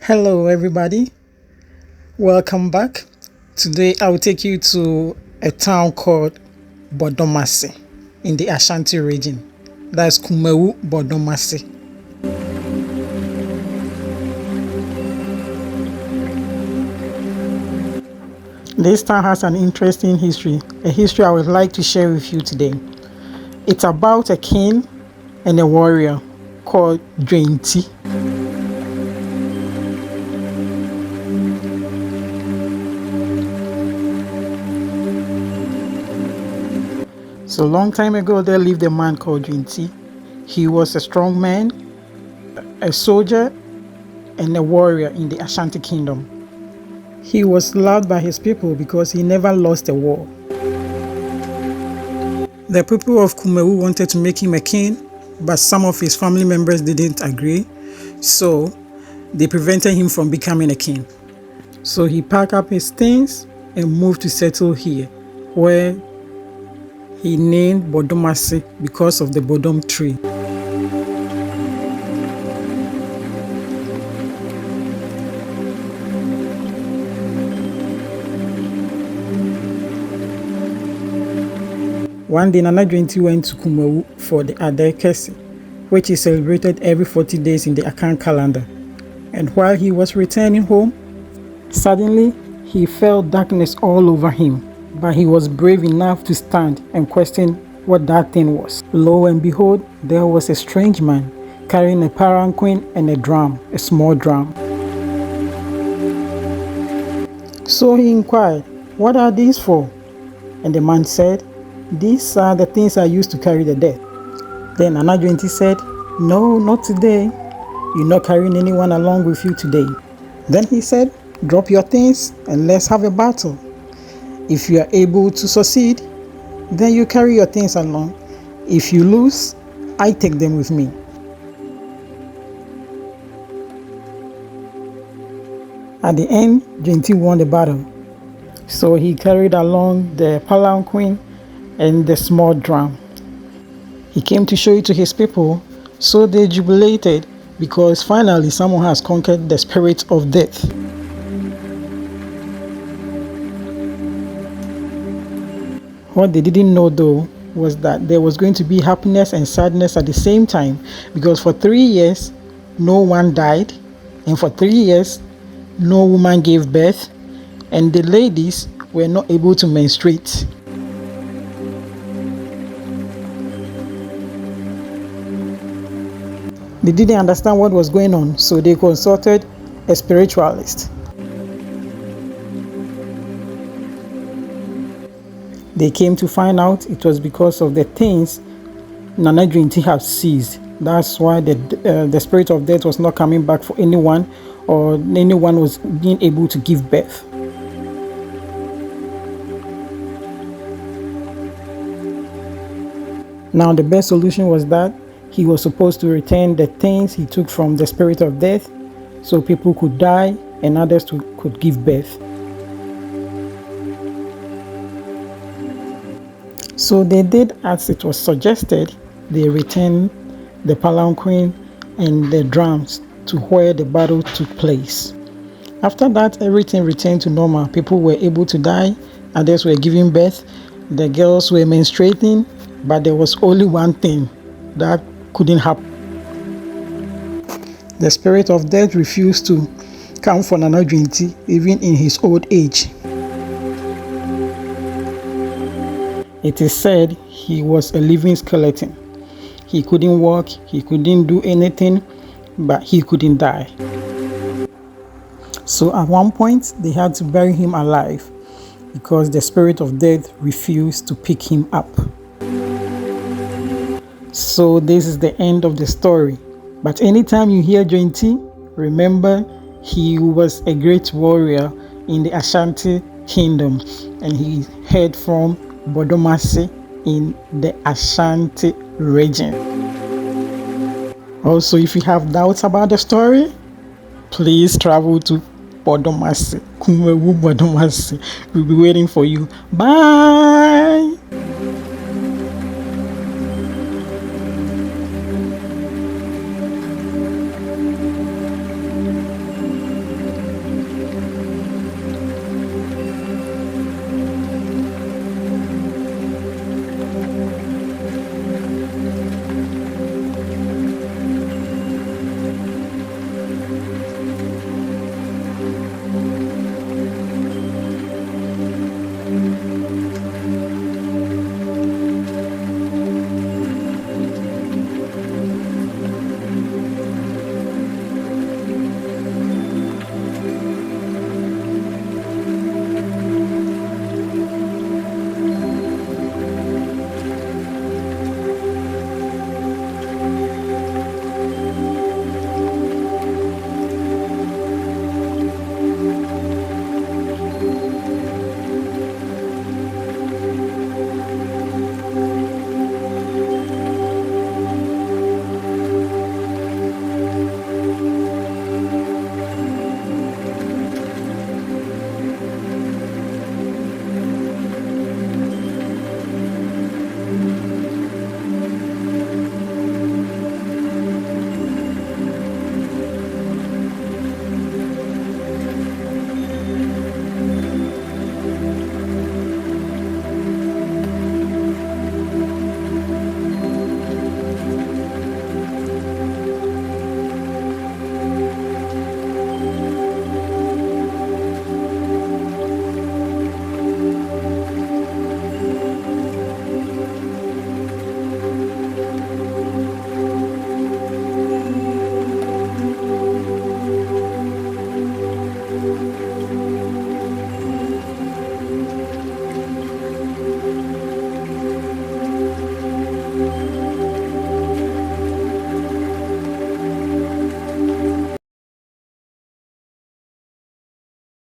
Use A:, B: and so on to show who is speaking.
A: Hello, everybody. Welcome back. Today, I will take you to a town called Bodomase in the Ashanti region. That's Kumawu-Bodomase. This town has an interesting history, a history I would like to share with you today. It's about a king and a warrior called Dwenti. So long time ago, there lived a man called Dwenti. He was a strong man, a soldier, and a warrior in the Ashanti kingdom. He was loved by his people because he never lost a war. The people of Kumawu wanted to make him a king, but some of his family members didn't agree, so they prevented him from becoming a king. So he packed up his things and moved to settle here, where he named Bodomase because of the Bodom tree. One day, Nana Dwenti went to Kumawu for the Adekesi, which is celebrated every 40 days in the Akan calendar. And while he was returning home, suddenly he felt darkness all over him. But he was brave enough to stand and question what that thing was. Lo and behold, there was a strange man carrying a palanquin and a drum, a small drum. So he inquired, "What are these for?" And the man said, "These are the things I used to carry the dead." Then Nana Dwenti said, "No, not today. You're not carrying anyone along with you today." Then he said, "Drop your things and let's have a battle. If you are able to succeed, then you carry your things along. If you lose, I take them with me." At the end, Dwenti won the battle. So he carried along the palanquin and the small drum. He came to show it to his people, so they jubilated because finally someone has conquered the spirit of death. What they didn't know though was that there was going to be happiness and sadness at the same time, because for 3 years no one died, and for 3 years no woman gave birth, and the ladies were not able to menstruate. They didn't understand what was going on, so they consulted a spiritualist. They came to find out it was because of the things Nana Dwenti had seized. That's why the spirit of death was not coming back for anyone, or anyone was being able to give birth. Now the best solution was that he was supposed to return the things he took from the spirit of death, so people could die and others could give birth. So they did as it was suggested. They returned the palanquin and the drums to where the battle took place. After that, everything returned to normal. People were able to die, others were giving birth, the girls were menstruating, but there was only one thing that couldn't happen. The spirit of death refused to come for Nana Dwenti even in his old age. It is said he was a living skeleton. He couldn't walk, he couldn't do anything, but he couldn't die. So at one point, they had to bury him alive because the spirit of death refused to pick him up. So this is the end of the story. But anytime you hear Dwenti, remember he was a great warrior in the Ashanti kingdom, and he hailed from Bodomase in the Ashanti region. Also, if you have doubts about the story, please travel to Bodomase, Kumawu-Bodomase. We'll be waiting for you. Bye.